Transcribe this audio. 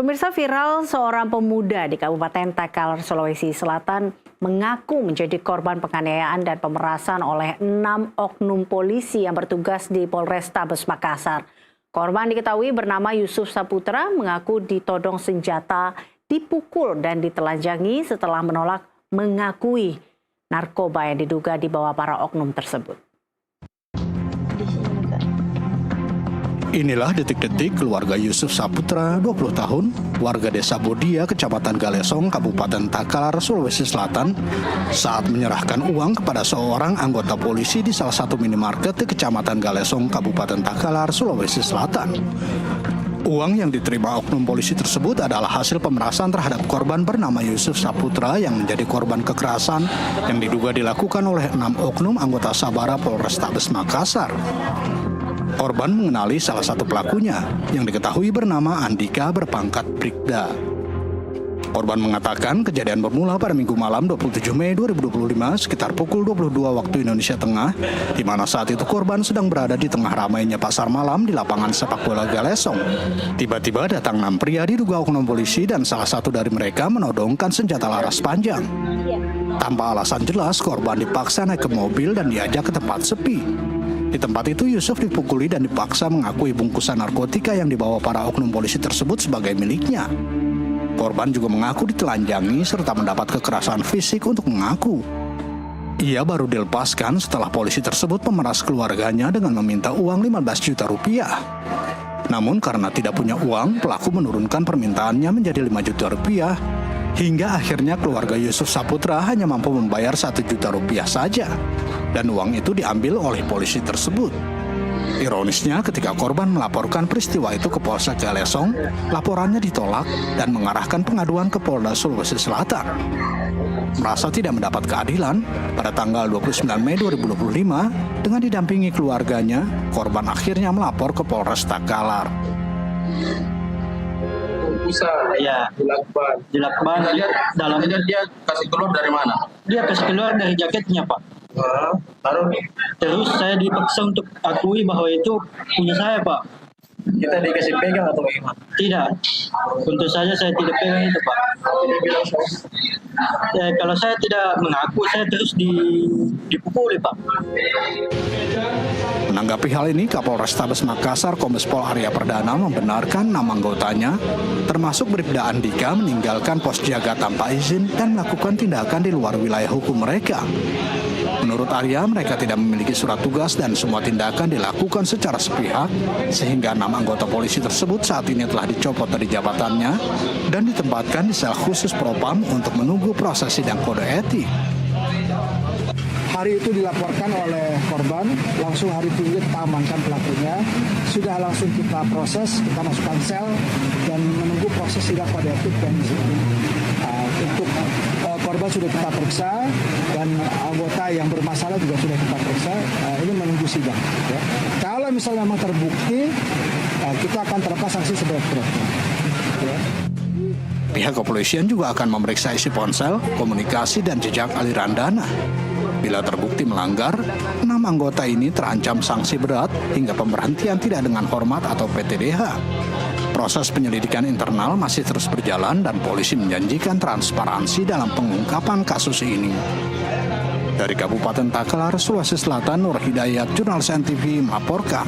Pemirsa, viral seorang pemuda di Kabupaten Takalar, Sulawesi Selatan mengaku menjadi korban penganiayaan dan pemerasan oleh 6 oknum polisi yang bertugas di Polrestabes Makassar. Korban diketahui bernama Yusuf Saputra mengaku ditodong senjata, dipukul dan ditelanjangi setelah menolak mengakui narkoba yang diduga dibawa para oknum tersebut. Inilah detik-detik keluarga Yusuf Saputra, 20 tahun, warga desa Bodia, Kecamatan Galesong, Kabupaten Takalar, Sulawesi Selatan, saat menyerahkan uang kepada seorang anggota polisi di salah satu minimarket di Kecamatan Galesong, Kabupaten Takalar, Sulawesi Selatan. Uang yang diterima oknum polisi tersebut adalah hasil pemerasan terhadap korban bernama Yusuf Saputra yang menjadi korban kekerasan yang diduga dilakukan oleh 6 oknum anggota Sabara Polrestabes Makassar. Korban mengenali salah satu pelakunya yang diketahui bernama Andika berpangkat Brigda. Korban mengatakan kejadian bermula pada Minggu malam 27 Mei 2025 sekitar pukul 22 waktu Indonesia Tengah, di mana saat itu korban sedang berada di tengah ramainya pasar malam di lapangan sepak bola Galesong. Tiba-tiba datang 6 pria diduga oknum polisi dan salah satu dari mereka menodongkan senjata laras panjang. Tanpa alasan jelas, korban dipaksa naik ke mobil dan diajak ke tempat sepi. Di tempat itu Yusuf dipukuli dan dipaksa mengakui bungkusan narkotika yang dibawa para oknum polisi tersebut sebagai miliknya. Korban juga mengaku ditelanjangi serta mendapat kekerasan fisik untuk mengaku. Ia baru dilepaskan setelah polisi tersebut memeras keluarganya dengan meminta uang 15 juta rupiah. Namun karena tidak punya uang, pelaku menurunkan permintaannya menjadi 5 juta rupiah. Hingga akhirnya keluarga Yusuf Saputra hanya mampu membayar 1 juta rupiah saja. Dan uang itu diambil oleh polisi tersebut. Ironisnya ketika korban melaporkan peristiwa itu ke Polsek Galesong, laporannya ditolak dan mengarahkan pengaduan ke Polda Sulawesi Selatan. Merasa tidak mendapat keadilan, pada tanggal 29 Mei 2025, dengan didampingi keluarganya, korban akhirnya melapor ke Polres Takalar. Bisa ya dilakban dalamnya dia kasih keluar dari mana? Dia kasih keluar dari jaketnya, Pak. Baru Terus saya dipaksa untuk akui bahwa itu punya saya, Pak. kita dikasih pegang atau bagaimana? Tidak, tentu saja saya tidak pegang itu, Pak. Ya, kalau saya tidak mengaku, saya terus dipukuli, Pak. Menanggapi hal ini, Kapolrestabes Makassar Kombes Pol Arya Perdana membenarkan 6 anggotanya, termasuk Bribda Andika, meninggalkan pos jaga tanpa izin dan melakukan tindakan di luar wilayah hukum mereka. Menurut Arya, mereka tidak memiliki surat tugas dan semua tindakan dilakukan secara sepihak, sehingga 6 anggota polisi tersebut saat ini telah dicopot dari jabatannya dan ditempatkan di sel khusus Propam untuk menunggu proses sidang kode etik. Hari itu dilaporkan oleh korban, langsung hari itu kita amankan pelakunya, sudah langsung kita proses, kita masukkan sel dan menunggu proses sidang kode etik dan disiplin. Untuk korban sudah kita periksa dan anggota yang bermasalah juga sudah kita periksa. Ini menunggu sidang. Ya. Kalau misalnya memang terbukti, kita akan terapkan sanksi seberat-beratnya. Ya. Pihak kepolisian juga akan memeriksa isi ponsel, komunikasi, dan jejak aliran dana. Bila terbukti melanggar, 6 anggota ini terancam sanksi berat hingga pemberhentian tidak dengan hormat atau PTDH. Proses penyelidikan internal masih terus berjalan dan polisi menjanjikan transparansi dalam pengungkapan kasus ini. Dari Kabupaten Takalar, Sulawesi Selatan, Nur Hidayat, Jurnalis NTV melaporkan.